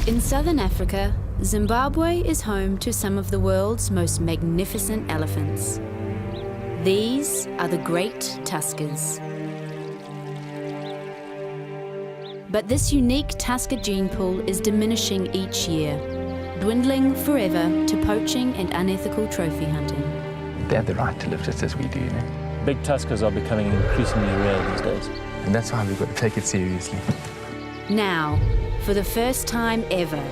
In southern Africa, Zimbabwe is home to some of the world's most magnificent elephants. These are the Great Tuskers. But this unique Tusker gene pool is diminishing each year, dwindling forever to poaching and unethical trophy hunting. They have the right to live just as we do, you know? Big Tuskers are becoming increasingly rare these days. And that's why we've got to take it seriously. Now, for the first time ever,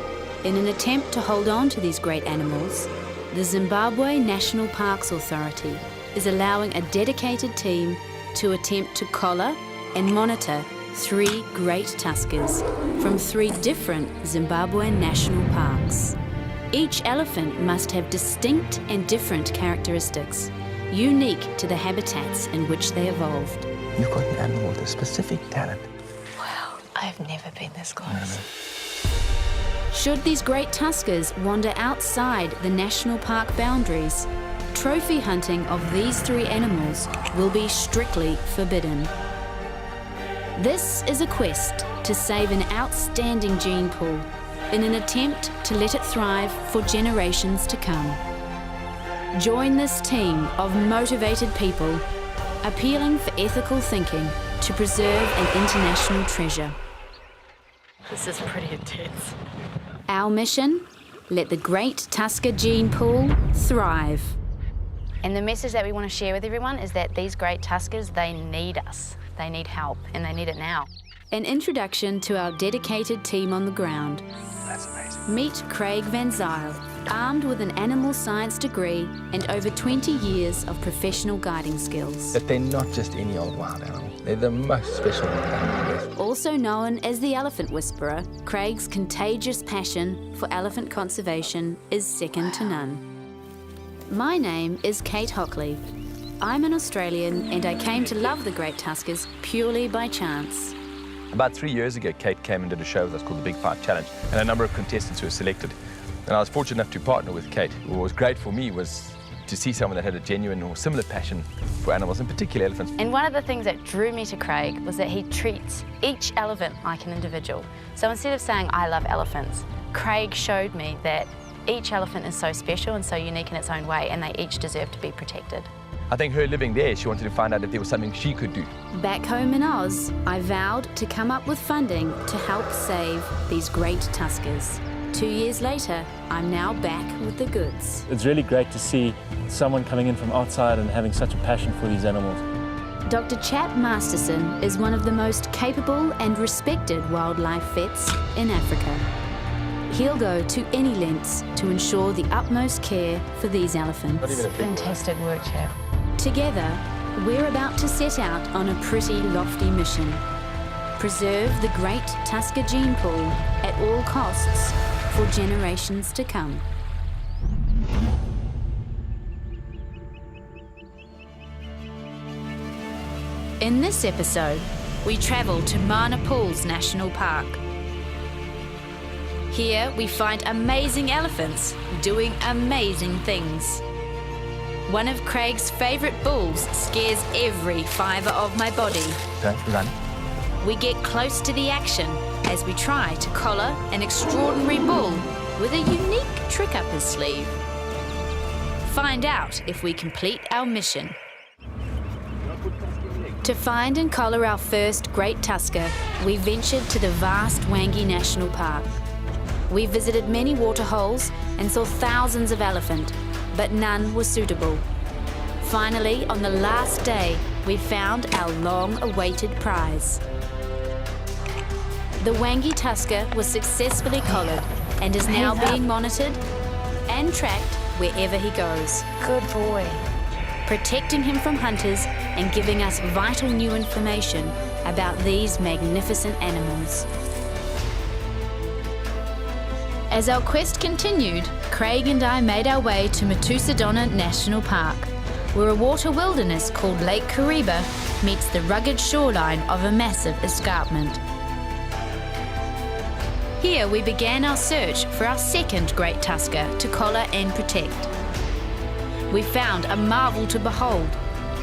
in an attempt to hold on to these great animals, the Zimbabwe National Parks Authority is allowing a dedicated team to attempt to collar and monitor 3 great tuskers from 3 different Zimbabwean national parks. Each elephant must have distinct and different characteristics, unique to the habitats in which they evolved. You've got an animal with a specific talent. Wow, I've never been this close. Should these great tuskers wander outside the national park boundaries, trophy hunting of these 3 animals will be strictly forbidden. This is a quest to save an outstanding gene pool in an attempt to let it thrive for generations to come. Join this team of motivated people appealing for ethical thinking to preserve an international treasure. This is pretty intense. Our mission? Let the great Tusker gene pool thrive. And the message that we want to share with everyone is that these great Tuskers, they need us. They need help, and they need it now. An introduction to our dedicated team on the ground. That's amazing. Meet Craig Van Zyl, armed with an animal science degree and over 20 years of professional guiding skills. That they're not just any old wild animal. They're the most special wild animal. Also known as the Elephant Whisperer, Craig's contagious passion for elephant conservation is second to none. My name is Kate Hockley. I'm an Australian and I came to love the Great Tuskers purely by chance. About 3 years ago, Kate came and did a show with us called the Big 5 Challenge, and a number of contestants were selected. And I was fortunate enough to partner with Kate. What was great for me was to see someone that had a genuine or similar passion for animals, in particular elephants. And one of the things that drew me to Craig was that he treats each elephant like an individual. So instead of saying, I love elephants, Craig showed me that each elephant is so special and so unique in its own way, and they each deserve to be protected. I think her living there, she wanted to find out if there was something she could do. Back home in Oz, I vowed to come up with funding to help save these great Tuskers. 2 years later, I'm now back with the goods. It's really great to see someone coming in from outside and having such a passion for these animals. Dr. Chap Masterson is one of the most capable and respected wildlife vets in Africa. He'll go to any lengths to ensure the utmost care for these elephants. Fantastic work, Chap. Together, we're about to set out on a pretty lofty mission. Preserve the great Tusker gene pool at all costs for generations to come. In this episode, we travel to Mana Pools National Park. Here we find amazing elephants doing amazing things. One of Craig's favourite bulls scares every fibre of my body. Don't run. We get close to the action as we try to collar an extraordinary bull with a unique trick up his sleeve. Find out if we complete our mission. To find and collar our first great Tusker, we ventured to the vast Hwange National Park. We visited many waterholes and saw thousands of elephant, but none were suitable. Finally, on the last day, we found our long-awaited prize. The Hwange Tusker was successfully collared and is now being monitored and tracked wherever he goes. Good boy. Protecting him from hunters and giving us vital new information about these magnificent animals. As our quest continued, Craig and I made our way to Matusadona National Park, where a water wilderness called Lake Kariba meets the rugged shoreline of a massive escarpment. Here we began our search for our second great Tusker to collar and protect. We found a marvel to behold,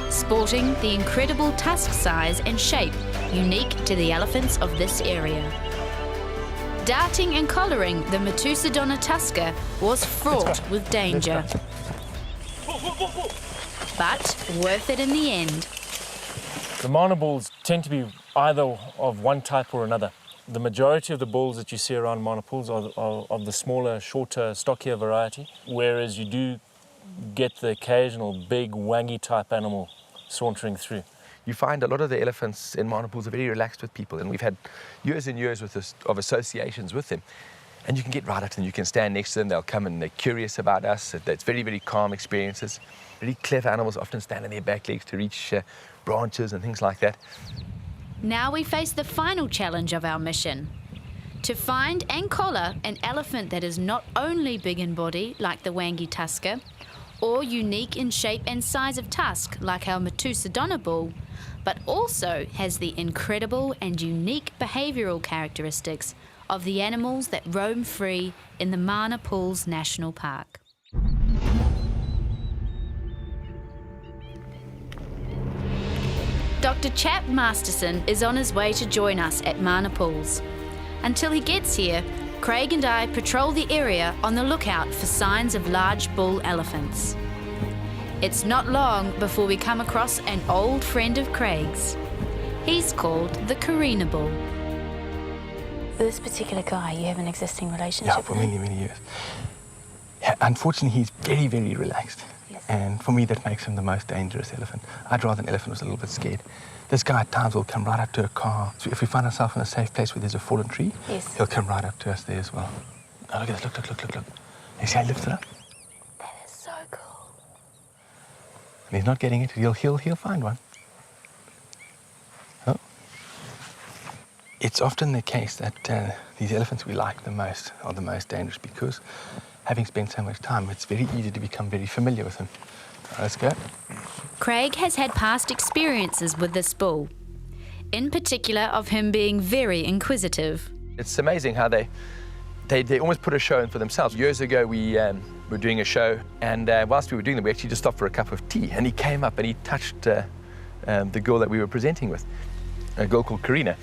sporting the incredible tusk size and shape unique to the elephants of this area. Darting and collaring the Matusadona Tusker was fraught with danger, but worth it in the end. The mana bulls tend to be either of one type or another. The majority of the bulls that you see around mana pools are of the smaller, shorter, stockier variety, whereas you do get the occasional big, Hwange type animal sauntering through. You find a lot of the elephants in mana pools are very relaxed with people, and we've had years and years of associations with them. And you can get right up to them, you can stand next to them, they'll come and they're curious about us. It's very, very calm experiences. Really clever animals often stand on their back legs to reach branches and things like that. Now we face the final challenge of our mission: to find and collar an elephant that is not only big in body, like the Hwange Tusker, or unique in shape and size of tusk, like our Matusadona bull, but also has the incredible and unique behavioural characteristics of the animals that roam free in the Mana Pools National Park. Dr. Chap Masterson is on his way to join us at Mana Pools. Until he gets here, Craig and I patrol the area on the lookout for signs of large bull elephants. It's not long before we come across an old friend of Craig's. He's called the Karina bull. This particular guy, you have an existing relationship Yeah, for with? many, many years. Yeah, unfortunately, he's very, very relaxed. Yes. And for me, that makes him the most dangerous elephant. I'd rather an elephant was a little bit scared. This guy at times will come right up to a car. So if we find ourselves in a safe place where there's a fallen tree, Yes. he'll come right up to us there as well. Oh, look at this, look. You see how he lifts it up? That is so cool. And he's not getting it. He'll find one. Oh. It's often the case that these elephants we like the most are the most dangerous because having spent so much time, it's very easy to become very familiar with them. Let's go. Craig has had past experiences with this bull, in particular of him being very inquisitive. It's amazing how they almost put a show in for themselves. Years ago, we were doing a show, and whilst we were doing that, we actually just stopped for a cup of tea, and he came up and he touched the girl that we were presenting with, a girl called Karina.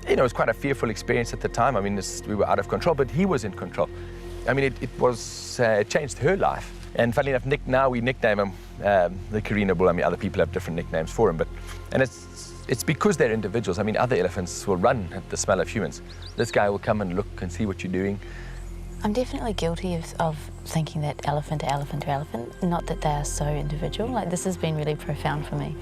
You know, it was quite a fearful experience at the time. I mean, we were out of control, but he was in control. I mean, it changed her life. And funnily enough, now we nickname him the Karina bull. I mean, other people have different nicknames for him, and it's because they're individuals. I mean, other elephants will run at the smell of humans. This guy will come and look and see what you're doing. I'm definitely guilty of thinking that elephant to elephant to elephant, not that they are so individual. Like, this has been really profound for me.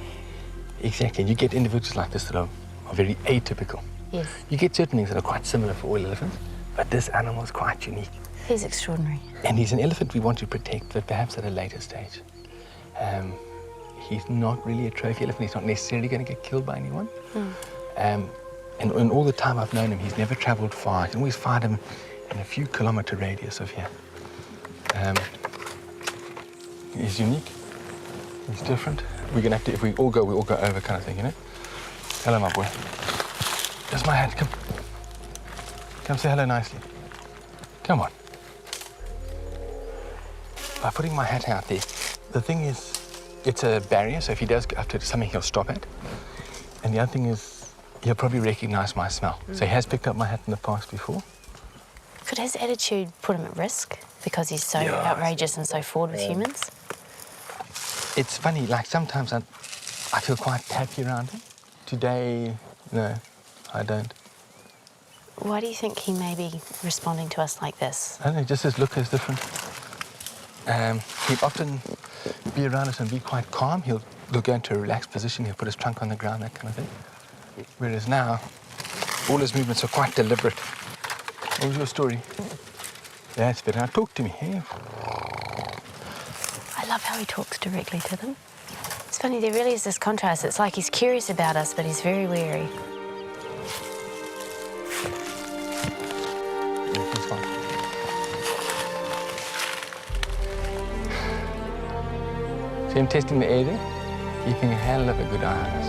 Exactly, and you get individuals like this that are very atypical. Yes. You get certain things that are quite similar for all elephants, but this animal is quite unique. He's extraordinary. And he's an elephant we want to protect, but perhaps at a later stage. He's not really a trophy elephant. He's not necessarily going to get killed by anyone. And all the time I've known him, he's never travelled far. I can always find him in a few kilometre radius of here. He's unique. He's different. We're going to have to, if we all go over kind of thing, you know? Hello, my boy. There's my hat. Come say hello nicely. Come on. By putting my hat out there, the thing is, it's a barrier, so if he does go up to something, he'll stop it. And the other thing is, he'll probably recognise my smell. So he has picked up my hat in the past before. Could his attitude put him at risk because he's so outrageous and so forward with humans? It's funny, like sometimes I feel quite happy around him. Today, no, I don't. Why do you think he may be responding to us like this? I don't know, just his look is different. He'll often be around us and be quite calm. He'll go into a relaxed position, he'll put his trunk on the ground, that kind of thing. Whereas now, all his movements are quite deliberate. What was your story? That's better. Now talk to me. Yeah. I love how he talks directly to them. It's funny, there really is this contrast. It's like he's curious about us, but he's very wary. That's fine. See him testing the air there? Keeping a hell of a good eye on us.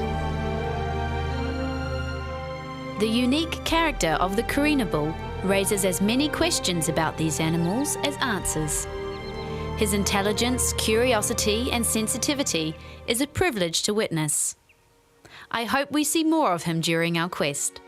The unique character of the Karina bull raises as many questions about these animals as answers. His intelligence, curiosity, and sensitivity is a privilege to witness. I hope we see more of him during our quest.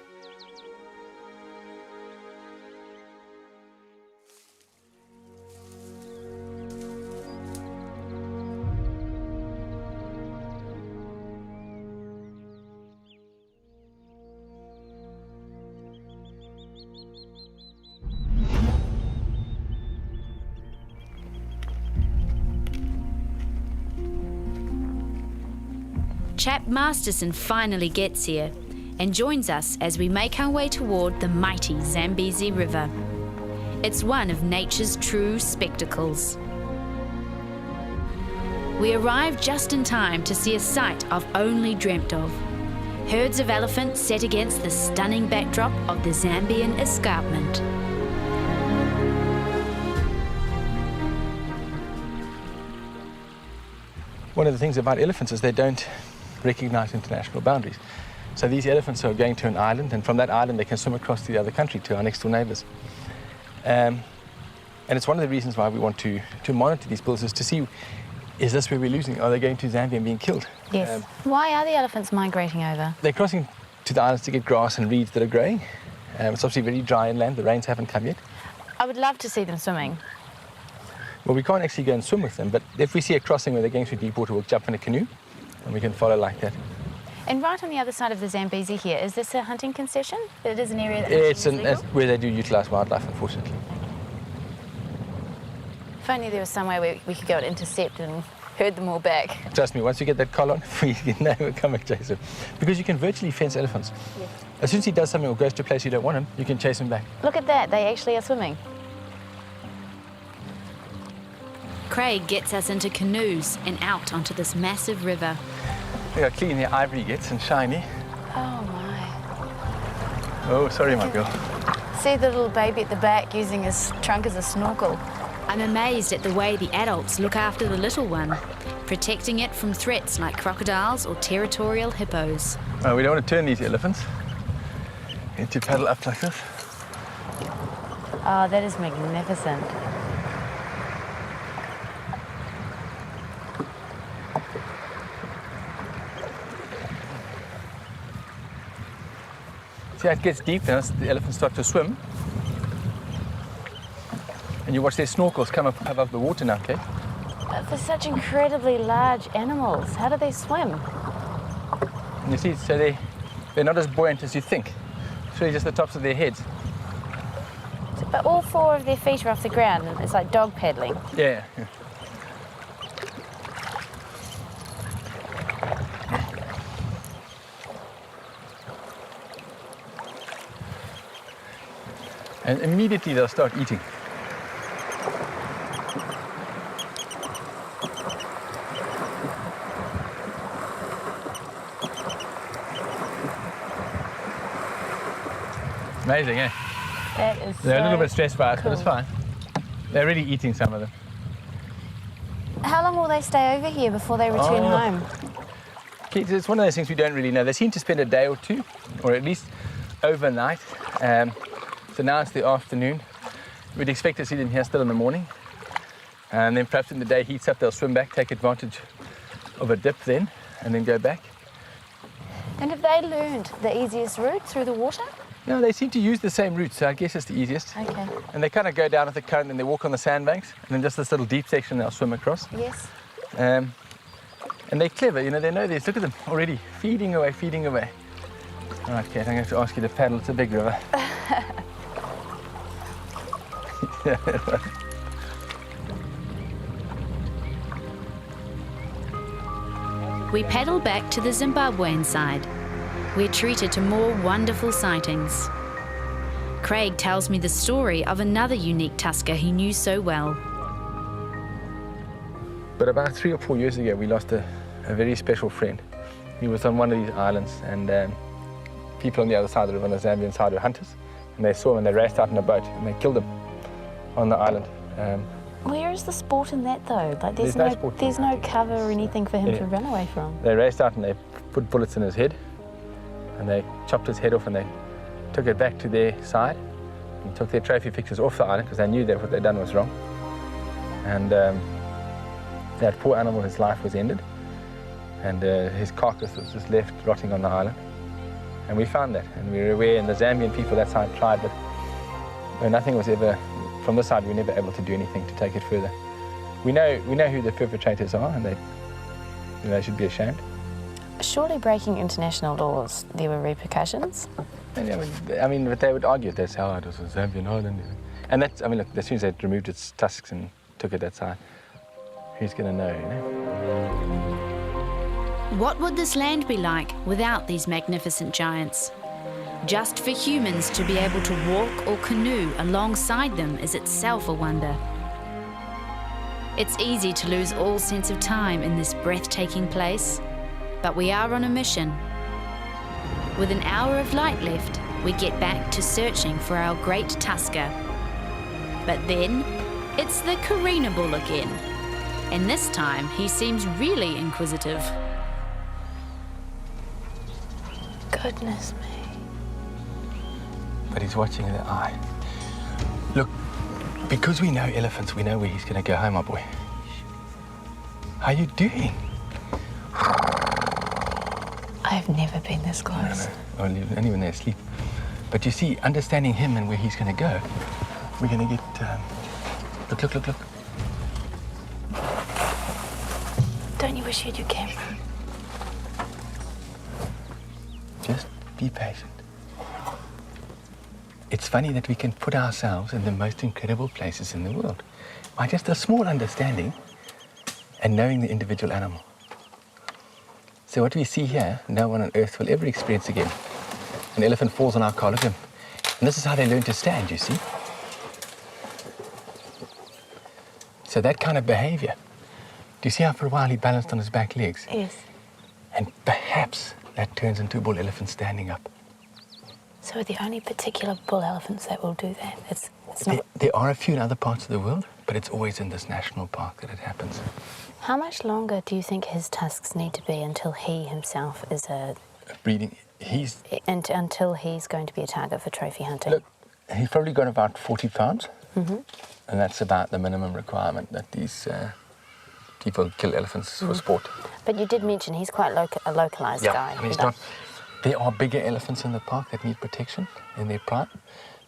chap Masterson finally gets here and joins us as we make our way toward the mighty Zambezi River. It's one of nature's true spectacles. We arrive just in time to see a sight I've only dreamt of. Herds of elephants set against the stunning backdrop of the Zambian escarpment. One of the things about elephants is they don't recognize international boundaries. So these elephants are going to an island, and from that island they can swim across to the other country, to our next door neighbors. And it's one of the reasons why we want to monitor these bulls, is to see, is this where we're losing? Are they going to Zambia and being killed? Yes. Why are the elephants migrating over? They're crossing to the islands to get grass and reeds that are growing. It's obviously very dry inland, the rains haven't come yet. I would love to see them swimming. Well, we can't actually go and swim with them, but if we see a crossing where they're going through deep water, we'll jump in a canoe and we can follow like that. And right on the other side of the Zambezi here, is this a hunting concession? It is an area that is legal? It's where they do utilize wildlife, unfortunately. If only there was some way where we could go and intercept and herd them all back. Trust me, once you get that collar on, we can never come and chase him. Because you can virtually fence elephants. Yes. As soon as he does something or goes to a place you don't want him, you can chase him back. Look at that, they actually are swimming. Craig gets us into canoes and out onto this massive river. Look how clean the ivory gets and shiny. Oh my. Oh, sorry, my girl. See the little baby at the back using his trunk as a snorkel. I'm amazed at the way the adults look after the little one, protecting it from threats like crocodiles or territorial hippos. Oh, we don't want to turn these elephants. We need to paddle up like this. Oh, that is magnificent. See how it gets deep now, the elephants start to swim. And you watch their snorkels come up above the water now, Kate. But for such incredibly large animals, how do they swim? And you see, so they're not as buoyant as you think. It's really just the tops of their heads. But all four of their feet are off the ground, and it's like dog paddling. Yeah. And immediately they'll start eating. Amazing, eh? That is They're a little so bit stressed by us, cool. but it's fine. They're really eating some of them. How long will they stay over here before they return home? Kids, it's one of those things we don't really know. They seem to spend a day or two, or at least overnight. So now it's the afternoon. We'd expect to see them here still in the morning. And then perhaps when the day heats up, they'll swim back, take advantage of a dip then, and then go back. And have they learned the easiest route through the water? No, they seem to use the same route, so I guess it's the easiest. Okay. And they kind of go down at the current, and they walk on the sandbanks, and then just this little deep section they'll swim across. Yes. And they're clever, you know, they know this. Look at them already, feeding away, feeding away. All right, Kate, I'm going to have to ask you to paddle. It's a big river. We paddle back to the Zimbabwean side. We're treated to more wonderful sightings. Craig tells me the story of another unique tusker he knew so well. But about 3 or 4 years ago, we lost a very special friend. He was on one of these islands, and people on the other side of the river, on the Zambian side, were hunters. And they saw him, and they raced out in a boat, and they killed him on the island. Where is the sport in that, though? Like, There's no sport in there's that. no cover or anything for him to run away from. They raced out, and they put bullets in his head, and they chopped his head off, and they took it back to their side, and took their trophy pictures off the island, because they knew that what they'd done was wrong. And that poor animal, his life was ended, and his carcass was just left rotting on the island. And we found that, and we were aware, and the Zambian people that side tried, but nothing was ever, from this side, we were never able to do anything to take it further. We know who the perpetrators are, and they should be ashamed. Surely breaking international laws, there were repercussions? I mean, but they would argue that's how it was a Zambian island. And that's, I mean, look, as soon as they removed its tusks and took it that side, who's going to know, you know? What would this land be like without these magnificent giants? Just for humans to be able to walk or canoe alongside them is itself a wonder. It's easy to lose all sense of time in this breathtaking place, but we are on a mission. With an hour of light left, we get back to searching for our Great Tusker. But then, it's the Karina bull again. And this time, he seems really inquisitive. Goodness me. But he's watching the eye. Look, because we know elephants, we know where he's going to go home, my boy. How are you doing? I've never been this close. No. Only when they're asleep. But you see, understanding him and where he's going to go, we're going to get... Look. Don't you wish you had your camera? Just be patient. It's funny that we can put ourselves in the most incredible places in the world by just a small understanding and knowing the individual animal. So what we see here, no one on earth will ever experience again. An elephant falls on our car, look at him. And this is how they learn to stand, you see? So that kind of behavior. Do you see how for a while he balanced on his back legs? Yes. And perhaps that turns into a bull elephant standing up. So are the only particular bull elephants that will do that? It's not... There are a few in other parts of the world, but it's always in this national park that it happens. How much longer do you think his tusks need to be until he himself is Breeding, until he's going to be a target for trophy hunting? Look, he's probably got about 40 pounds. Mm-hmm. And that's about the minimum requirement that these people kill elephants for sport. But you did mention he's quite a localised guy. Yeah, he's not. There are bigger elephants in the park that need protection in their prime.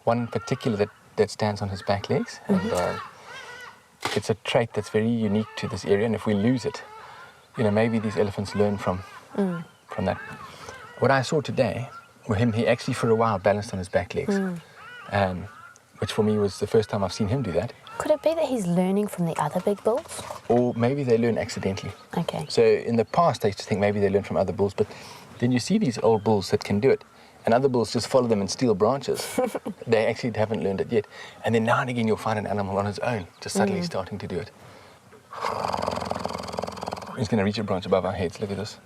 One in particular that stands on his back legs. Mm-hmm. And it's a trait that's very unique to this area. And if we lose it, maybe these elephants learn from that. What I saw today with him, he actually for a while balanced on his back legs. Which for me was the first time I've seen him do that. Could it be that he's learning from the other big bulls? Or maybe they learn accidentally. Okay. So in the past, I used to think maybe they learn from other bulls, but then you see these old bulls that can do it, and other bulls just follow them and steal branches. They actually haven't learned it yet. And then now and again, you'll find an animal on his own, just suddenly starting to do it. He's going to reach a branch above our heads. Look at this.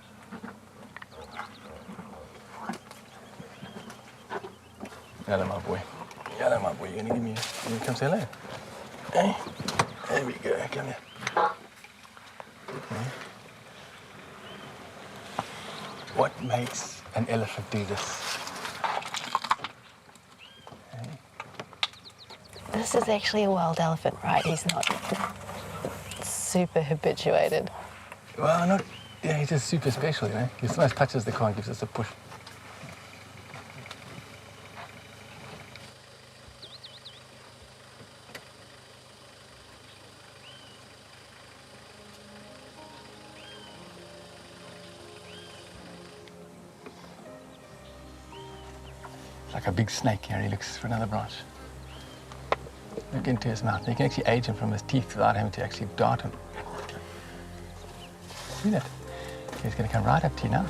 Hello, my boy. Hello, my boy. You're going to come say hello? Hey, there we go. Come here. Okay. What makes an elephant do this? Okay. This is actually a wild elephant, right? He's not super habituated. Well, he's just super special, He sometimes touches the car and gives us a push. Like a big snake here, he looks for another branch. Look into his mouth. You can actually age him from his teeth without having to actually dart him. See that? He's going to come right up to you now.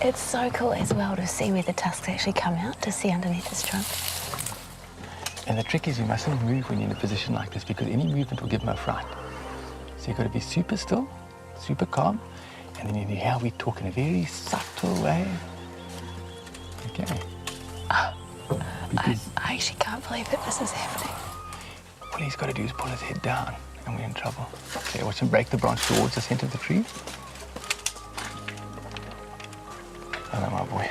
It's so cool as well to see where the tusks actually come out, to see underneath his trunk. And the trick is you mustn't move when you're in a position like this because any movement will give him a fright. So you've got to be super still, super calm, and then you hear how we talk in a very subtle way. Okay. I actually can't believe that this is happening. All he's got to do is pull his head down and we're in trouble. Okay, watch him break the branch towards the center of the tree. Hello, my boy.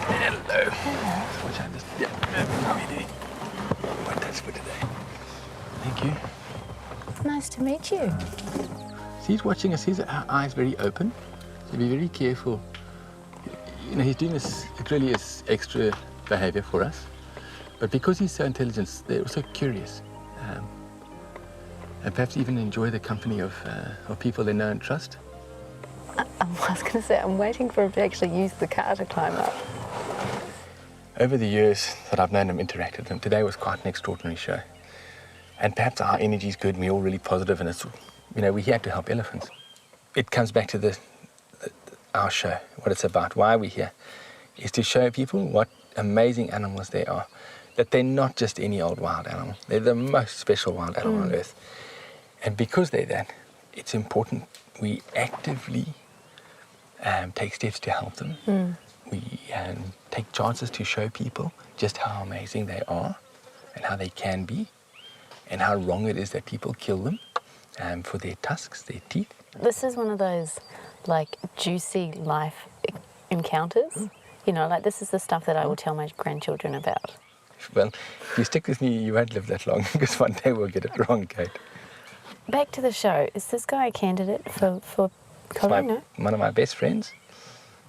Hello. Watch out, how are you doing? What that's for today. Thank you. Nice to meet you. He's watching us, his eyes very open, so be very careful. He's doing this, it really is extra behavior for us. But because he's so intelligent, they're also curious. And perhaps even enjoy the company of people they know and trust. I was going to say, I'm waiting for him to actually use the car to climb up. over the years that I've known him, interacted with him, today was quite an extraordinary show. And perhaps our energy is good and we're all really positive, and it's, you know, we're here to help elephants. It comes back to our show, what it's about, why we're here, is to show people what amazing animals they are. That they're not just any old wild animal. They're the most special wild animal on earth. And because they're that, it's important we actively take steps to help them. We take chances to show people just how amazing they are and how they can be and how wrong it is that people kill them for their tusks, their teeth. This is one of those, like, juicy life encounters. You know, like, this is the stuff that I will tell my grandchildren about. Well, if you stick with me, you won't live that long, because one day we'll get it wrong, Kate. Back to the show. Is this guy a candidate for collaring? One of my best friends,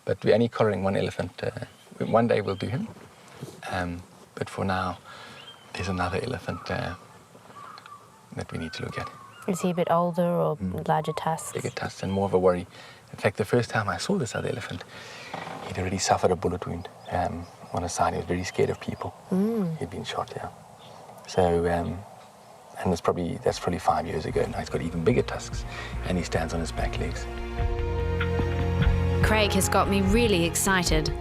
but we're only collaring one elephant. One day we'll do him. But for now, there's another elephant that we need to look at. Is he a bit older or larger tusks? Bigger tusks and more of a worry. In fact, the first time I saw this other elephant, he'd already suffered a bullet wound on his side. He was very scared of people. He'd been shot, yeah. So, and that's probably 5 years ago. Now he's got even bigger tusks, and he stands on his back legs. Craig has got me really excited.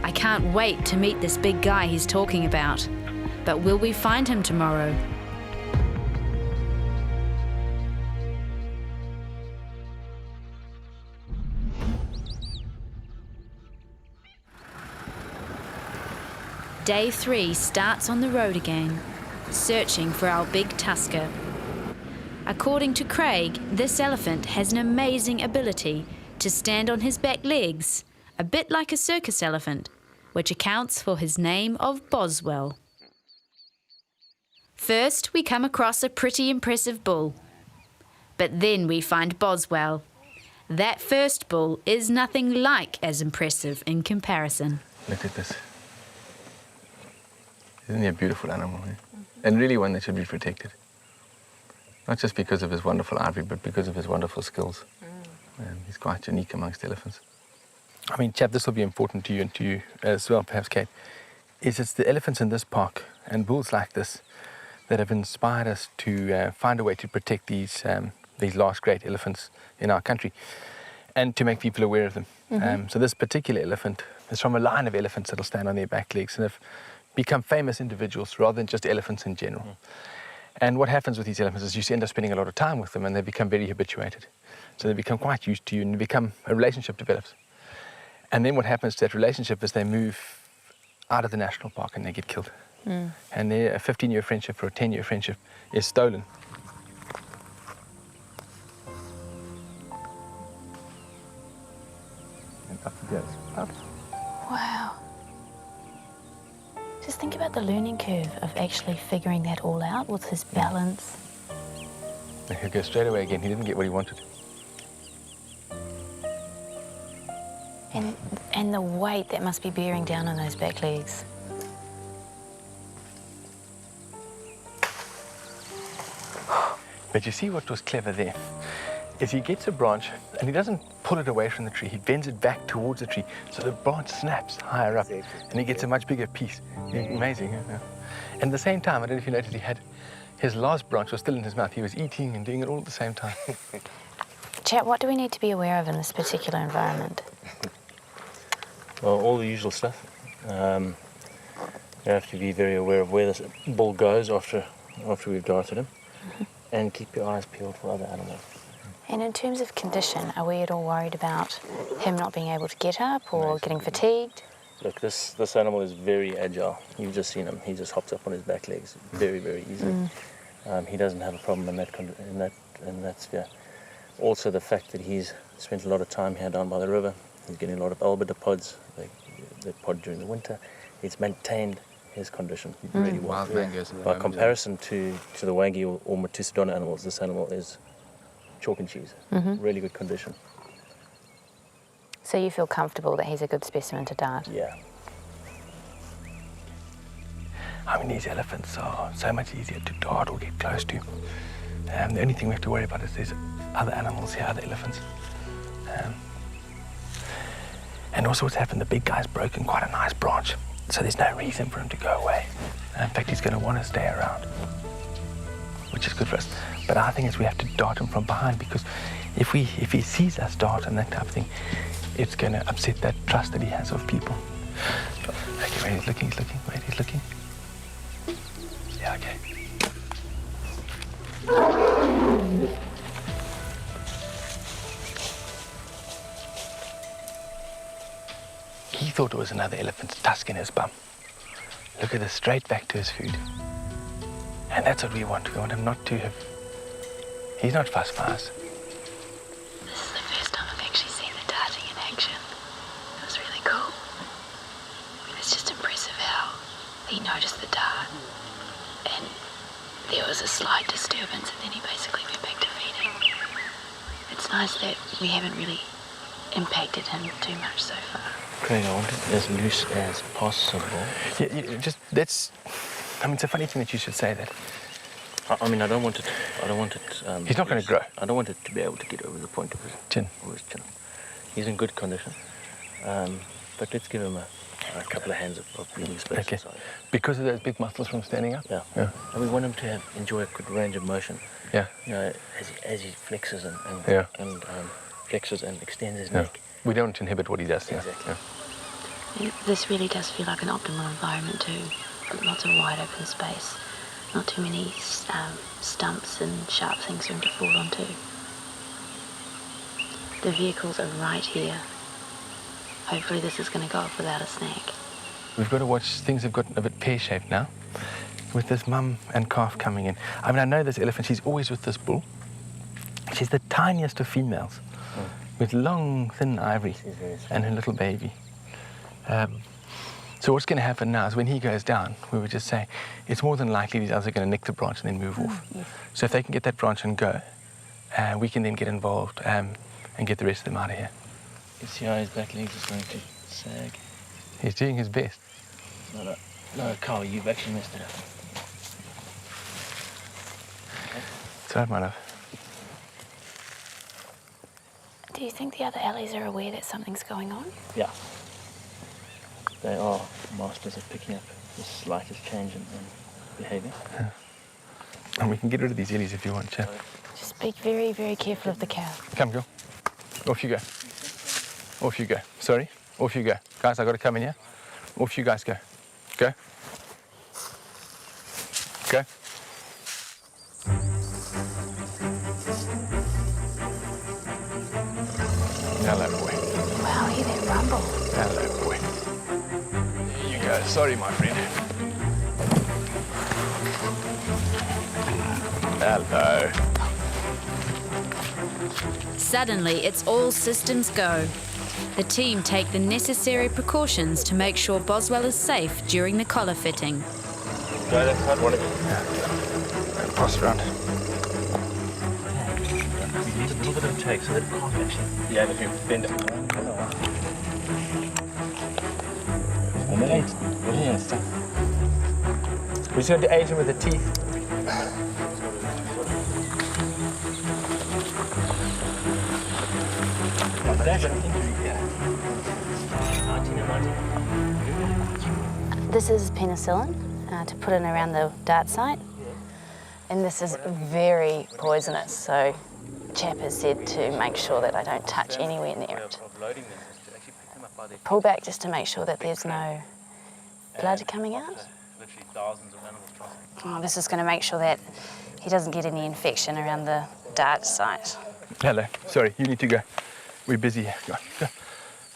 I can't wait to meet this big guy he's talking about. But will we find him tomorrow? Day 3 starts on the road again, searching for our big tusker. According to Craig, this elephant has an amazing ability to stand on his back legs, a bit like a circus elephant, which accounts for his name of Boswell. First, we come across a pretty impressive bull. But then we find Boswell. That first bull is nothing like as impressive in comparison. Look at this. Isn't he a beautiful animal? Eh? And really one that should be protected. Not just because of his wonderful ivory, but because of his wonderful skills. He's quite unique amongst elephants. I mean, chap, this will be important to you and to you as well, perhaps, Kate. It's the elephants in this park and bulls like this that have inspired us to find a way to protect these last great elephants in our country and to make people aware of them. So this particular elephant is from a line of elephants that will stand on their back legs and have become famous individuals rather than just elephants in general. And what happens with these elephants is you end up spending a lot of time with them and they become very habituated. So they become quite used to you and a relationship develops. And then what happens to that relationship is they move out of the national park and they get killed. And a 15-year friendship or a 10-year friendship is stolen. And up it goes. Up. Wow. Just think about the learning curve of actually figuring that all out with his balance. He'll go straight away again. He didn't get what he wanted. And the weight that must be bearing down on those back legs. But you see what was clever there is he gets a branch and he doesn't pull it away from the tree. He bends it back towards the tree so the branch snaps higher up and he gets a much bigger piece. Amazing. Yeah. And at the same time, I don't know if you noticed, his last branch was still in his mouth. He was eating and doing it all at the same time. Chat, what do we need to be aware of in this particular environment? Well, all the usual stuff. You have to be very aware of where this bull goes after we've darted him, and keep your eyes peeled for other animals. And in terms of condition, are we at all worried about him not being able to get up or getting fatigued? Look, this animal is very agile. You've just seen him. He just hops up on his back legs very, very easily. He doesn't have a problem in that sphere. Also, the fact that he's spent a lot of time here down by the river. He's getting a lot of albida pods. They pod during the winter. He's maintained his condition really well. Wild mangoes. By comparison to the Hwange or Matusadona animals, this animal is chalk and cheese. Really good condition. So you feel comfortable that he's a good specimen to dart? Yeah. I mean, these elephants are so much easier to dart or get close to. The only thing we have to worry about is there's other animals here, other elephants. And also what's happened, the big guy's broken quite a nice branch. So there's no reason for him to go away. In fact, he's going to want to stay around, which is good for us. But our thing is we have to dart him from behind, because if he sees us dart and that type of thing, it's going to upset that trust that he has of people. Okay, wait, he's looking. Wait, he's looking. Yeah, okay. He thought it was another elephant's tusk in his bum. Look at this, straight back to his food. And that's what we want. We want him not to have... He's not fuss for us. This is the first time I've actually seen the darting in action. It was really cool. I mean, it's just impressive how he noticed the dart and there was a slight disturbance and then he basically went back to feeding. It's nice that we haven't really impacted him too much so far. Craig, I want it as loose as possible. Yeah, just, that's... I mean, it's a funny thing that you should say that. I mean, I don't want it. He's not going to grow. I don't want it to be able to get over the point of his chin. He's in good condition, but let's give him a couple of hands of breathing space. Okay. Inside. Because of those big muscles from standing up. Yeah. And we want him to enjoy a good range of motion. Yeah. You know, as he flexes and flexes and extends his neck. We don't inhibit what he does. Exactly. Yeah. This really does feel like an optimal environment too. Lots of wide open space. Not too many stumps and sharp things for him to fall onto. The vehicles are right here. Hopefully this is going to go off without a snack. We've got to watch. Things have gotten a bit pear-shaped now, with this mum and calf coming in. I mean, I know this elephant, she's always with this bull. She's the tiniest of females, with long, thin ivory, and her little baby. So what's going to happen now is when he goes down, we would just say, it's more than likely these others are going to nick the branch and then move off. Yes. So if they can get that branch and go, we can then get involved and get the rest of them out of here. You see how his back legs is going to sag? He's doing his best. No, Carl, you've actually messed it up. It's all right, my love. Do you think the other alleys are aware that something's going on? Yeah. They are masters of picking up the slightest change in behaviour. Yeah. And we can get rid of these ellies if you want, Chap. Just be very, very careful of the cow. Come, girl. Off you go. Off you go. Sorry? Off you go. Guys, I got to come in here. Off you guys go. Go. Go. Hello, boy. Wow, hear that rumble. Hello, boy. There you go. Sorry, my friend. Hello. Suddenly, it's all systems go. The team take the necessary precautions to make sure Boswell is safe during the collar fitting. Go that side, one of you. And pass around. We need a little bit of take so that it can't actually... Yeah, if you bend it. And then eight. Yes. We're just going to age him with the teeth. This is penicillin to put in around the dart site. And this is very poisonous, so Chap has said to make sure that I don't touch anywhere near it. Pull back just to make sure that there's no blood coming out. Oh, this is going to make sure that he doesn't get any infection around the dart site. Hello. Sorry, you need to go. We're busy here. Go on, go.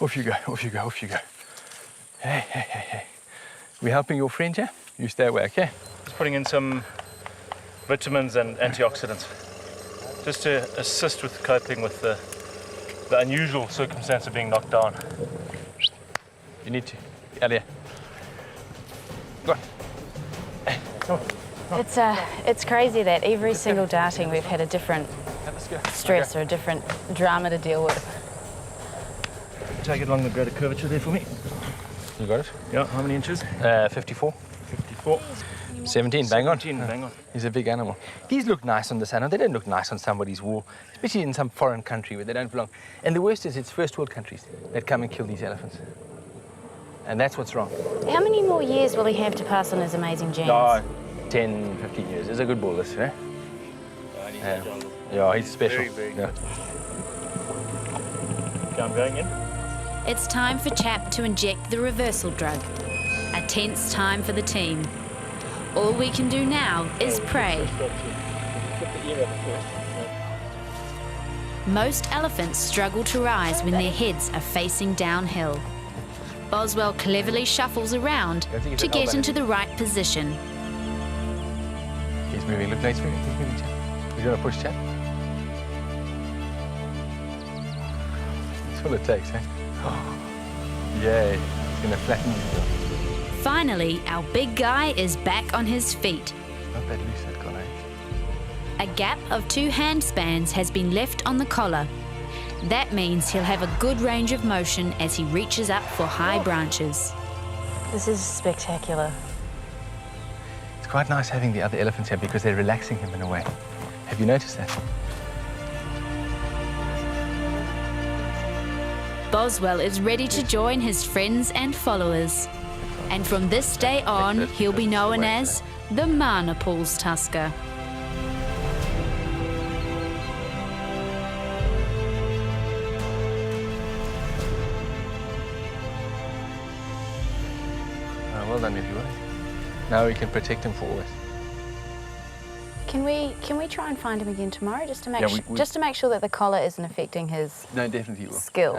Off you go, off you go, off you go. Hey, hey, hey, hey. We're helping your friend here? You stay away, okay? Just putting in some vitamins and antioxidants, just to assist with coping with the unusual circumstance of being knocked down. You need to. Earlier. Go on. Hey, come on. It's crazy that every single darting we've had a different Let's go. stress or a different drama to deal with. Take it along the greater curvature there for me. You got it? Yeah, how many inches? 54. 54. 17, bang on. 17, bang on. He's a big animal. These look nice on the sand. They don't look nice on somebody's wall, especially in some foreign country where they don't belong. And the worst is it's first world countries that come and kill these elephants. And that's what's wrong. How many more years will he have to pass on his amazing genes? Oh, 10, 15 years. It's a good bull, this, eh? Yeah, he's special. Very, very yeah. good. Okay, I'm going in. It's time for Chap to inject the reversal drug. A tense time for the team. All we can do now is pray. Most elephants struggle to rise when their heads are facing downhill. Boswell cleverly shuffles around to get into the right position. He's moving. Look, he's moving. He's moving, Chap. You want to push, Chap? That's all it takes, eh? Oh, yay. He's going to flatten you. Finally, our big guy is back on his feet. Not that loose, that collar. A gap of 2 hand spans has been left on the collar. That means he'll have a good range of motion as he reaches up for high branches. This is spectacular. It's quite nice having the other elephants here because they're relaxing him in a way. Have you noticed that? Boswell is ready to join his friends and followers. And from this day on, he'll be known as the Marnapools Tusker. Well done, everyone. Now we can protect him for always. Can we try and find him again tomorrow just to make Yeah, just to make sure that the collar isn't affecting his No, definitely will. skill?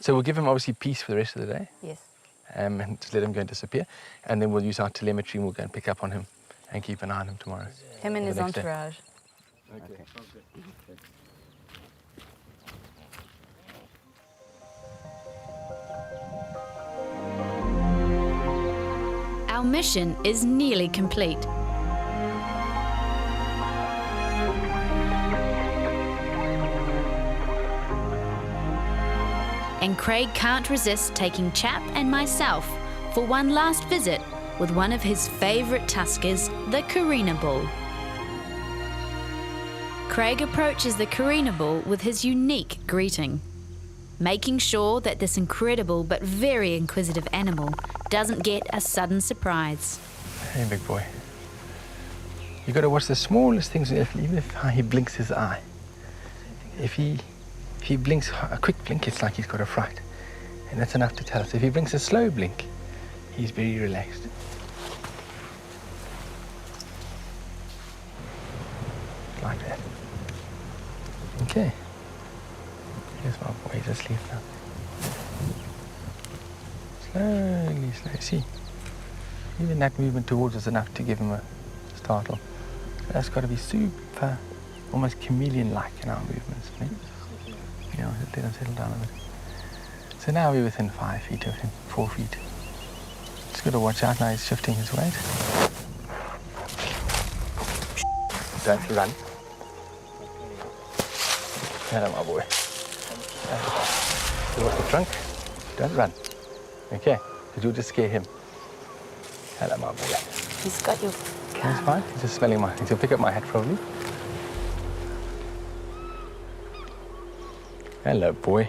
So we'll give him obviously peace for the rest of the day, Yes. and just let him go and disappear, and then we'll use our telemetry and we'll go and pick up on him and keep an eye on him tomorrow. Him and The his next day. entourage. Our mission is nearly complete. And Craig can't resist taking Chap and myself for one last visit with one of his favourite Tuskers, the Karina bull. Craig approaches the Karina bull with his unique greeting, making sure that this incredible but very inquisitive animal doesn't get a sudden surprise. Hey, big boy. You got to watch the smallest things, even if he blinks his eye. If he blinks a quick blink, it's like he's got a fright, and that's enough to tell us. If he blinks a slow blink, he's very relaxed. Like that. Okay. Here's my boy, he's asleep now. Slowly, slowly. See, even that movement towards us is enough to give him a startle. That's got to be super, almost chameleon-like in our movements. Right? You know, let him settle down a bit. So now we're within 5 feet of him, 4 feet. Just got to watch out now, he's shifting his weight. Don't run. Hello, my boy. Towards the trunk. Don't run. Okay, because you'll just scare him. Hello, my boy. He's got your That's fine. He's just smelling my... He'll pick up my hat, probably. Hello, boy.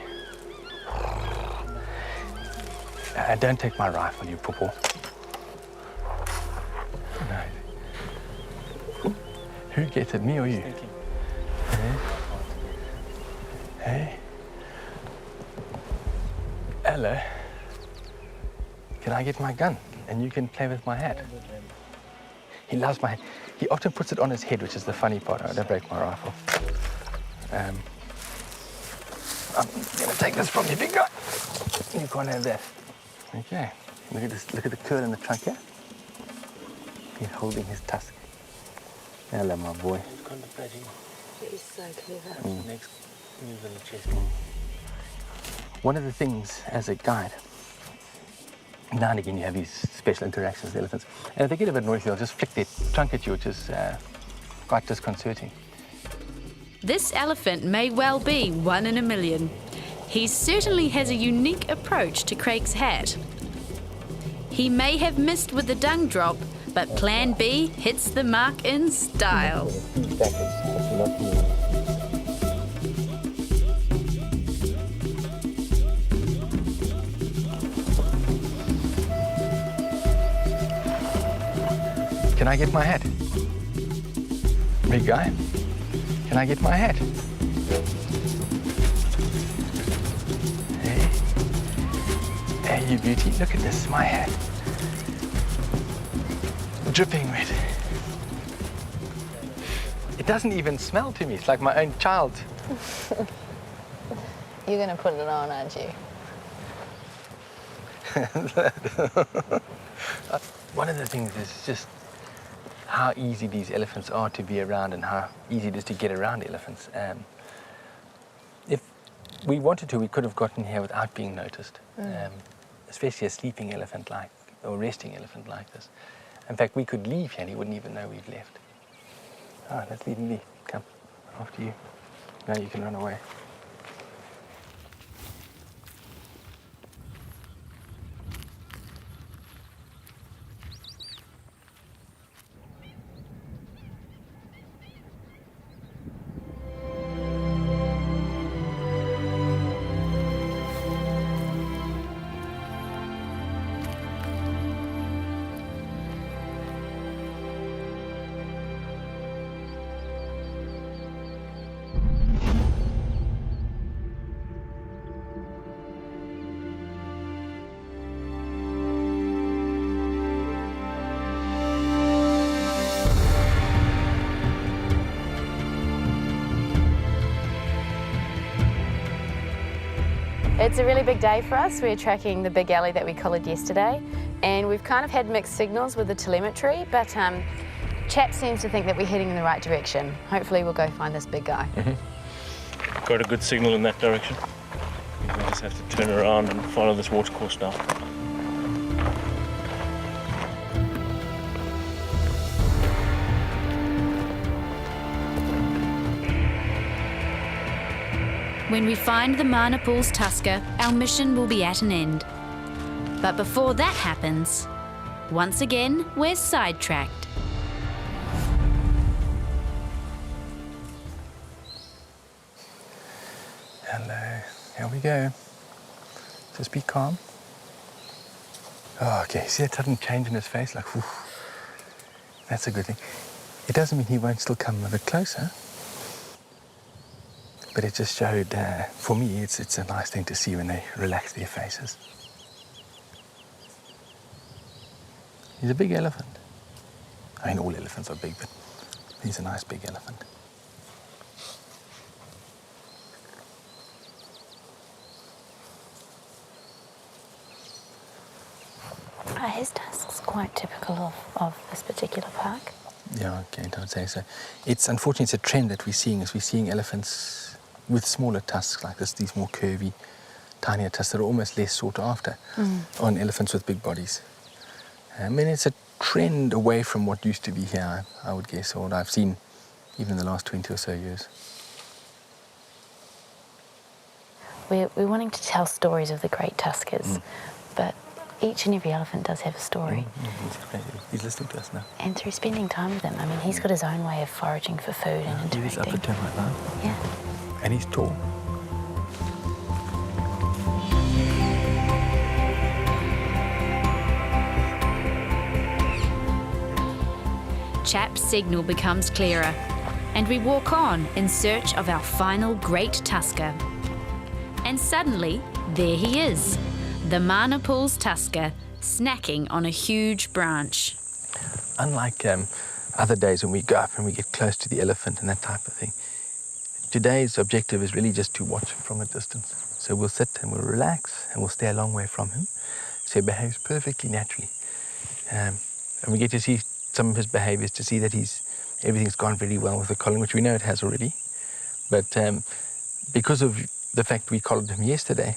Don't take my rifle, you poo-poo. No. Who gets it, me or you? Hey? Hey? Hello. Can I get my gun? And you can play with my hat. He loves my hat. He often puts it on his head, which is the funny part. I don't break my rifle. I'm gonna take this from you, big guy. You can't have that. Okay. Look at this. Look at the curl in the trunk here. He's holding his tusk. Hello, my boy. Contemplating. He's so clever. Next move in the chest. One of the things as a guide, now and again you have these special interactions with elephants, and if they get a bit noisy, they'll just flick their trunk at you, which is quite disconcerting. This elephant may well be one in a million. He certainly has a unique approach to Craig's hat. He may have missed with the dung drop, but Plan B hits the mark in style. Can I get my hat? Big guy, can I get my hat? Hey, hey, you beauty, look at this, my hat. Dripping wet. It doesn't even smell to me, it's like my own child. You're going to put it on, aren't you? One of the things is just how easy these elephants are to be around and how easy it is to get around elephants. If we wanted to, we could have gotten here without being noticed, especially a sleeping elephant like, or resting elephant like this. In fact, we could leave here and he wouldn't even know we've left. All right, let's leave him be. Come, after you. Now you can run away. It's a really big day for us. We're tracking the big alley that we collared yesterday, and we've kind of had mixed signals with the telemetry, but Chap seems to think that we're heading in the right direction. Hopefully we'll go find this big guy. Got a good signal in that direction. We just have to turn around and follow this watercourse now. When we find the Manapul's tusker, our mission will be at an end. But before that happens, once again, we're sidetracked. Hello, here we go. Just be calm. Oh, okay, see that sudden change in his face? Like, whew. That's a good thing. It doesn't mean he won't still come a bit closer. But it just showed, for me, it's a nice thing to see when they relax their faces. He's a big elephant. I mean, all elephants are big, but he's a nice big elephant. His tusk's quite typical of this particular park. Yeah, okay, I would say so. It's unfortunately it's a trend that we're seeing. Is we're seeing elephants with smaller tusks like this, these more curvy, tinier tusks that are almost less sought after on elephants with big bodies. I mean, it's a trend away from what used to be here, I would guess, or what I've seen even in the last 20 or so years. We're wanting to tell stories of the Great Tuskers, but each and every elephant does have a story. He's listening to us now. And through spending time with him, I mean, he's got his own way of foraging for food and interacting. He's up at him right now. Yeah. And he's tall. Chap's signal becomes clearer, and we walk on in search of our final Great Tusker. And suddenly, there he is, the Manapul's tusker, snacking on a huge branch. Unlike other days when we go up and we get close to the elephant and that type of thing, today's objective is really just to watch him from a distance. So we'll sit and we'll relax and we'll stay a long way from him. So he behaves perfectly naturally. And we get to see some of his behaviors, to see that everything's gone really well with the collar, which we know it has already. But because of the fact we collared him yesterday,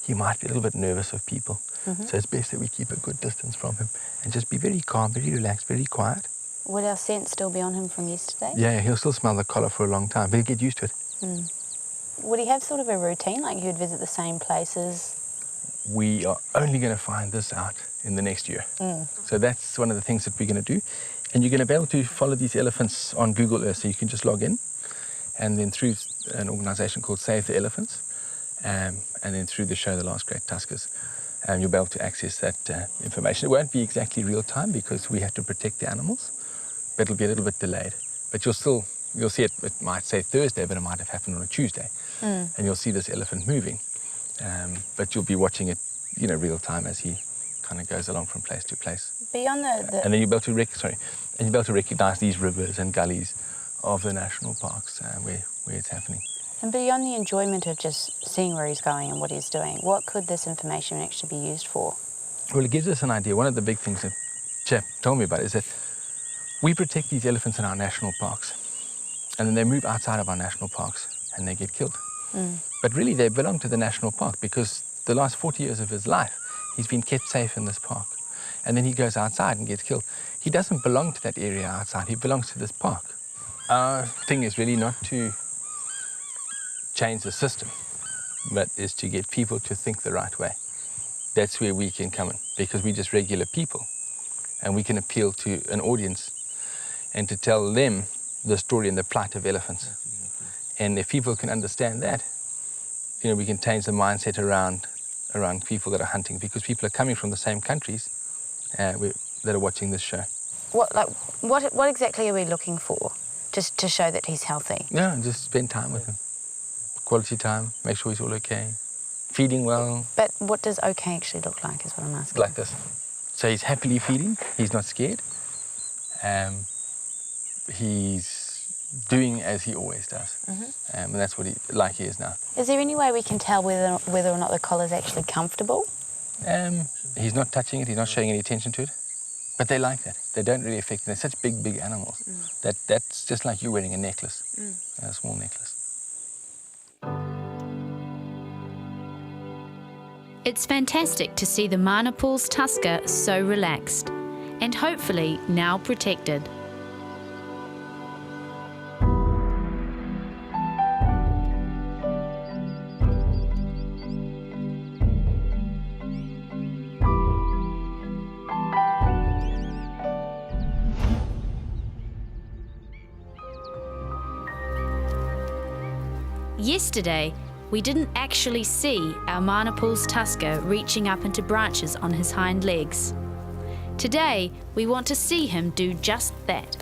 he might be a little bit nervous of people. So it's best that we keep a good distance from him and just be very calm, very relaxed, very quiet. Would our scent still be on him from yesterday? Yeah, he'll still smell the collar for a long time, but he'll get used to it. Would he have sort of a routine, like he would visit the same places? We are only going to find this out in the next year. So that's one of the things that we're going to do. And you're going to be able to follow these elephants on Google Earth. So you can just log in, and then through an organization called Save the Elephants, and then through the show The Last Great Tuskers, you'll be able to access that information. It won't be exactly real time because we have to protect the animals. but it'll be a little bit delayed. But you'll see it, it might say Thursday, but it might have happened on a Tuesday. And you'll see this elephant moving. But you'll be watching it, real time as he kind of goes along from place to place. Beyond And then you'll be able to recognize these rivers and gullies of the national parks where it's happening. And beyond the enjoyment of just seeing where he's going and what he's doing, what could this information actually be used for? Well, it gives us an idea. One of the big things that Chap told me about is that we protect these elephants in our national parks, and then they move outside of our national parks and they get killed. But really they belong to the national park because the last 40 years of his life, he's been kept safe in this park. And then he goes outside and gets killed. He doesn't belong to that area outside, he belongs to this park. Our thing is really not to change the system, but is to get people to think the right way. That's where we can come in, because we're just regular people. And we can appeal to an audience and to tell them the story and the plight of elephants. And if people can understand that, we can change the mindset around people that are hunting, because people are coming from the same countries that are watching this show. What exactly are we looking for, just to show that he's healthy? Yeah, just spend time with him. Quality time, make sure he's all okay, feeding well. But what does okay actually look like is what I'm asking. Like this. So he's happily feeding, he's not scared. He's doing as he always does. And that's what he is now. Is there any way we can tell whether or not the collar's actually comfortable? He's not touching it, he's not showing any attention to it. But they like that. They don't really affect it. They're such big animals. That's just like you wearing a necklace, a small necklace. It's fantastic to see the Manapul's Tusker so relaxed, and hopefully now protected. Yesterday, we didn't actually see our Manapul's Tusker reaching up into branches on his hind legs. Today, we want to see him do just that.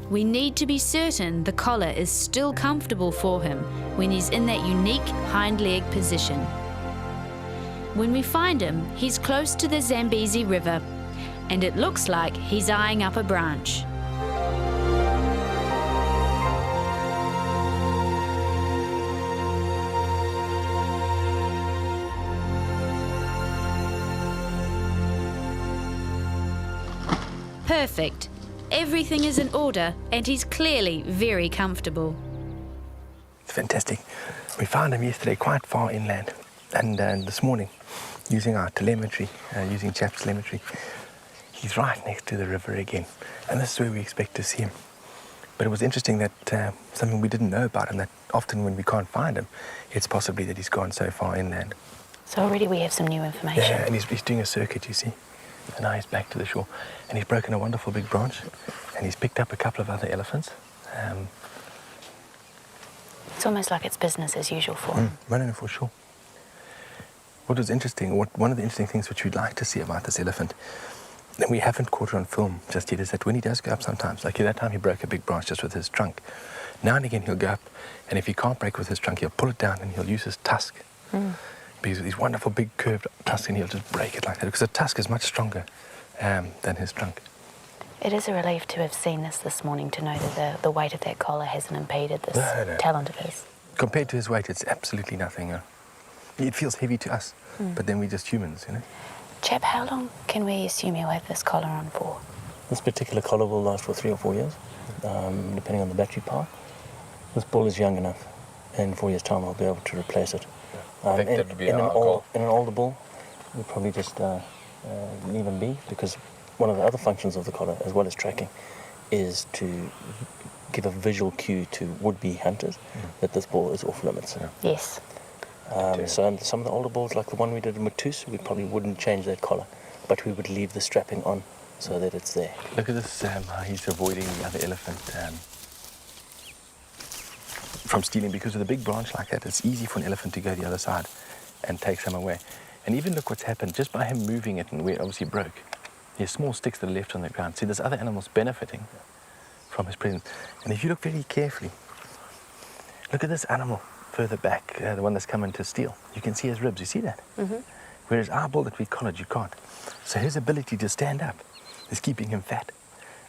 We need to be certain the collar is still comfortable for him when he's in that unique hind leg position. When we find him, he's close to the Zambezi River, and it looks like he's eyeing up a branch. Perfect. Everything is in order, and he's clearly very comfortable. It's fantastic. We found him yesterday quite far inland, and this morning, using our telemetry, using Chap's telemetry, he's right next to the river again, and this is where we expect to see him. But it was interesting that something we didn't know about him, that often when we can't find him, it's possibly that he's gone so far inland. So already we have some new information. Yeah, and he's doing a circuit, you see. And now he's back to the shore. And he's broken a wonderful big branch, and he's picked up a couple of other elephants. It's almost like it's business as usual for him. No, for sure. What was interesting, one of the interesting things which we'd like to see about this elephant, and we haven't caught it on film just yet, is that when he does go up sometimes, like that time he broke a big branch just with his trunk. Now and again he'll go up, and if he can't break with his trunk, he'll pull it down and he'll use his tusk. Because these wonderful big curved tusks, and he'll just break it like that, because the tusk is much stronger than his trunk. It is a relief to have seen this morning, to know that the weight of that collar hasn't impeded this talent of his. Compared to his weight, it's absolutely nothing. It feels heavy to us, but then we're just humans, Chap, how long can we assume he'll have this collar on for? This particular collar will last for 3 or 4 years, depending on the battery power. This bull is young enough, and in 4 years' time I'll be able to replace it. In an older bull, we'll probably just leave him be, because one of the other functions of the collar, as well as tracking, is to give a visual cue to would-be hunters that this bull is off limits. Yes. So some of the older bulls, like the one we did in Matusadona, we probably wouldn't change that collar, but we would leave the strapping on so that it's there. Look at this, how he's avoiding the other elephant from stealing, because with a big branch like that, it's easy for an elephant to go the other side and take some away. And even look what's happened, just by him moving it, and where it obviously broke, there's small sticks that are left on the ground. See, there's other animals benefiting from his presence. And if you look very carefully, look at this animal further back, the one that's coming to steal. You can see his ribs, you see that? Mm-hmm. Whereas our bull that we collared, you can't. So his ability to stand up is keeping him fat.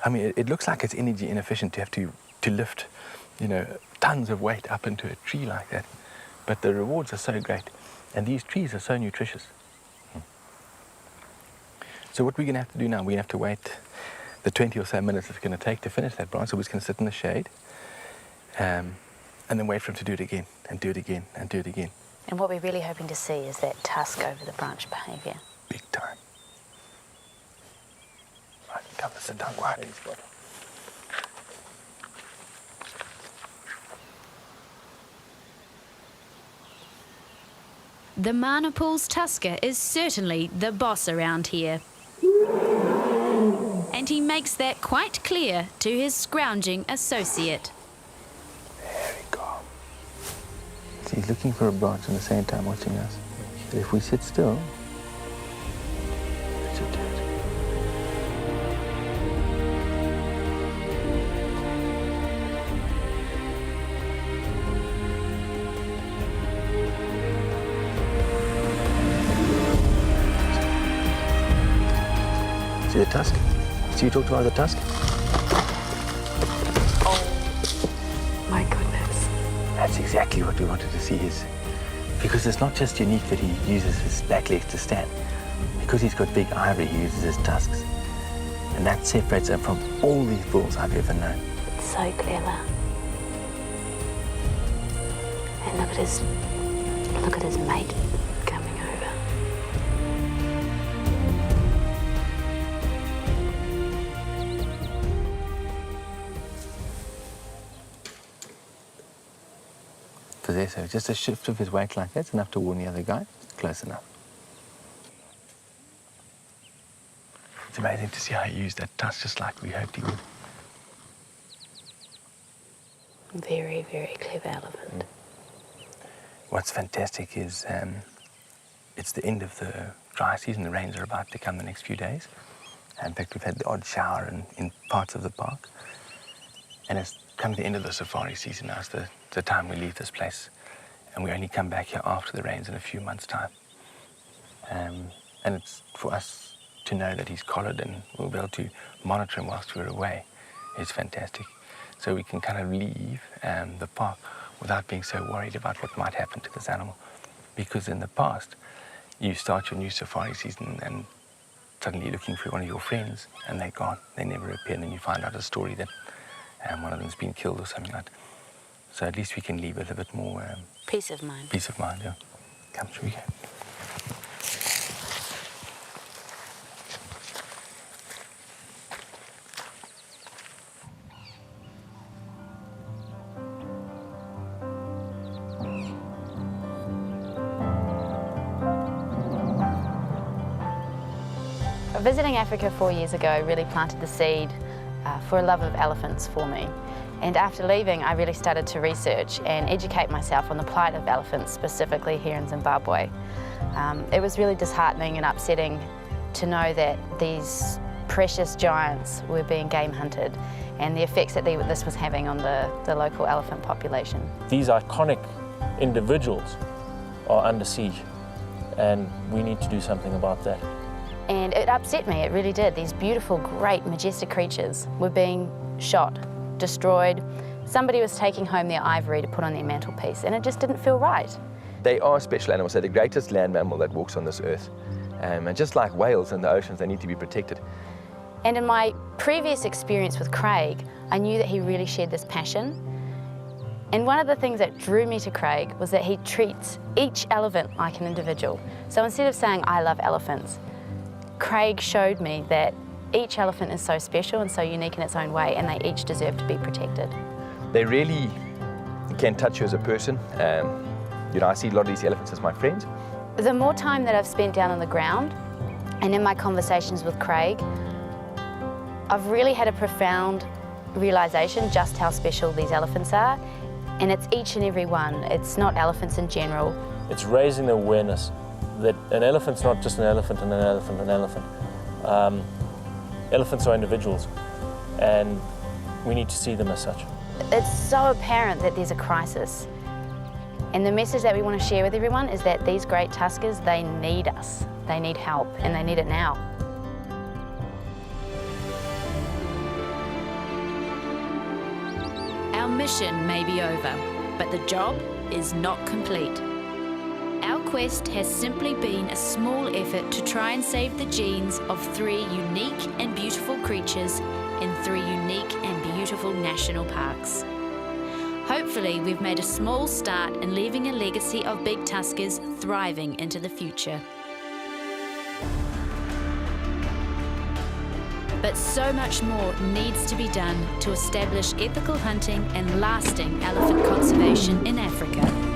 I mean, it looks like it's energy inefficient to have to lift, tons of weight up into a tree like that. But the rewards are so great. And these trees are so nutritious. So what we're going to have to do now, we're going to have to wait the 20 or so minutes it's going to take to finish that branch. So we're just going to sit in the shade and then wait for him to do it again and do it again and do it again. And what we're really hoping to see is that tusk over the branch behaviour. Big time. Right, come and sit down quietly. The Manapul's Tusker is certainly the boss around here. And he makes that quite clear to his scrounging associate. Very calm. So he's looking for a branch and at the same time watching us. But if we sit still, that should do it. See the tusk? See you talked about the tusk? My goodness. That's exactly what we wanted to see because it's not just unique that he uses his back legs to stand. Because he's got big ivory, he uses his tusks. And that separates him from all these bulls I've ever known. It's so clever. And look at his mate coming over. So just a shift of his weight like that's enough to warn the other guy. Close enough. It's amazing to see how he used that tusk just like we hoped he would. Very, very clever elephant. What's fantastic is it's the end of the dry season. The rains are about to come the next few days. In fact, we've had the odd shower in parts of the park. And it's come to the end of the safari season now. It's the time we leave this place. And we only come back here after the rains in a few months' time. And it's for us to know that he's collared and we'll be able to monitor him whilst we're away. It's fantastic. So we can kind of leave the park without being so worried about what might happen to this animal. Because in the past, you start your new safari season and suddenly you're looking for one of your friends and they're gone. They never appear, and then you find out a story that one of them's been killed or something like that. So at least we can leave with a bit more Peace of mind. Peace of mind, yeah. Come through here. Visiting Africa 4 years ago really planted the seed for a love of elephants for me. And after leaving, I really started to research and educate myself on the plight of elephants, specifically here in Zimbabwe. It was really disheartening and upsetting to know that these precious giants were being game hunted and the effects that this was having on the local elephant population. These iconic individuals are under siege, and we need to do something about that. And it upset me, it really did. These beautiful, great, majestic creatures were being shot, destroyed. Somebody was taking home their ivory to put on their mantelpiece, and it just didn't feel right. They are special animals. They're the greatest land mammal that walks on this earth. And just like whales in the oceans, they need to be protected. And in my previous experience with Craig, I knew that he really shared this passion. And one of the things that drew me to Craig was that he treats each elephant like an individual. So instead of saying, I love elephants, Craig showed me that each elephant is so special and so unique in its own way, and they each deserve to be protected. They really can touch you as a person. I see a lot of these elephants as my friends. The more time that I've spent down on the ground and in my conversations with Craig, I've really had a profound realization just how special these elephants are. And it's each and every one. It's not elephants in general. It's raising the awareness that an elephant's not just an elephant and an elephant and an elephant. Elephants are individuals, and we need to see them as such. It's so apparent that there's a crisis. And the message that we want to share with everyone is that these great tuskers, they need us. They need help, and they need it now. Our mission may be over, but the job is not complete. Our quest has simply been a small effort to try and save the genes of 3 unique and beautiful creatures in 3 unique and beautiful national parks. Hopefully, we've made a small start in leaving a legacy of big tuskers thriving into the future. But so much more needs to be done to establish ethical hunting and lasting elephant conservation in Africa.